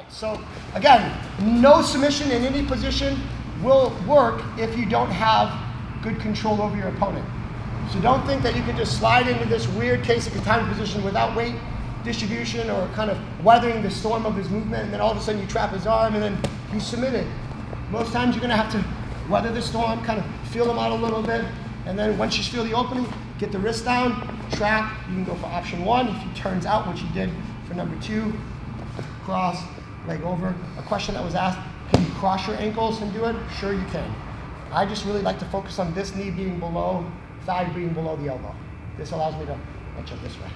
So again, no submission in any position will work if you don't have good control over your opponent. So don't think that you can just slide into this weird Kesa Gatame position without weight distribution or kind of weathering the storm of his movement, and then all of a sudden you trap his arm and then you submit it. Most times you're going to have to weather the storm, kind of feel him out a little bit, and then once you feel the opening, get the wrist down, trap. You can go for option one if he turns out, which he did for number two, cross, leg over. A question that was asked, can you cross your ankles and do it? Sure you can. I just really like to focus on this knee being below, thigh being below the elbow. This allows me to edge up this way.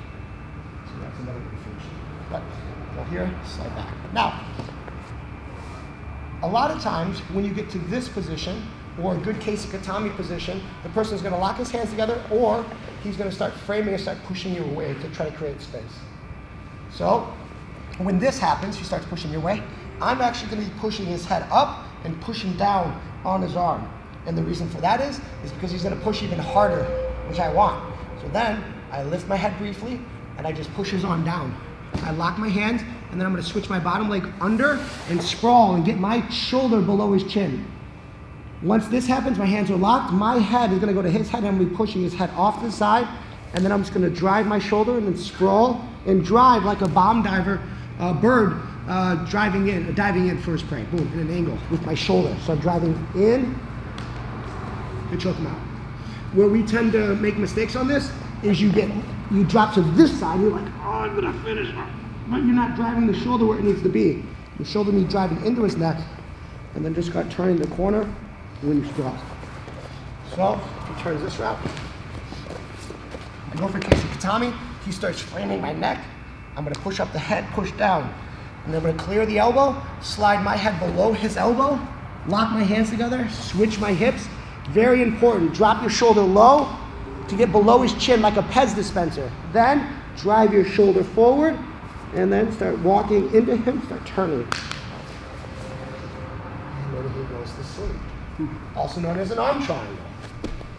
So that's another way to finish. But go here, slide back. Now, a lot of times when you get to this position, or a good Kesa Gatame position, the person's going to lock his hands together, or he's going to start framing and start pushing you away to try to create space. So when this happens, he starts pushing you away. I'm actually going to be pushing his head up and pushing down on his arm. And the reason for that is because he's going to push even harder, which I want. So then I lift my head briefly and I just push his arm down. I lock my hands and then I'm going to switch my bottom leg under and sprawl and get my shoulder below his chin. Once this happens, my hands are locked, my head is going to go to his head and I'm going to be pushing his head off to the side, and then I'm just going to drive my shoulder and then sprawl and drive like a bomb diver, bird diving in for his prey, boom, in an angle with my shoulder. So I'm driving in and choke him out. Where we tend to make mistakes on this is you drop to this side, you're like, oh, I'm going to finish, but you're not driving the shoulder where it needs to be. The shoulder needs driving into his neck, and then just start turning the corner when you straw. So if he turns this route, I go for Kesa Gatame, he starts framing my neck, I'm going to push up the head, push down, and then I'm going to clear the elbow, slide my head below his elbow, lock my hands together, switch my hips. Very important, drop your shoulder low to get below his chin like a Pez dispenser. Then drive your shoulder forward and then start walking into him, start turning. And then he goes to sleep. Also known as an arm triangle.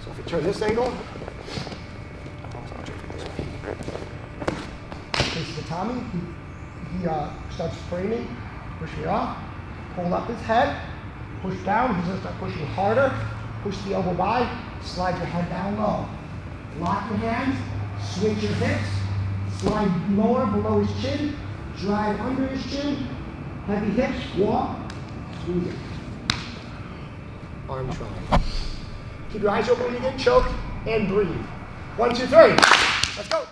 So if you turn this angle, Kesa Gatame, he starts framing, push me off, pull up his head, push down, he's going to start pushing harder, push the elbow by, slide your head down low. Lock your hands, switch your hips, slide lower below his chin, drive under his chin, heavy hips, walk, squeeze it. Arm triangle. Keep your eyes open when you get choked, and breathe. 1, 2, 3. Let's go.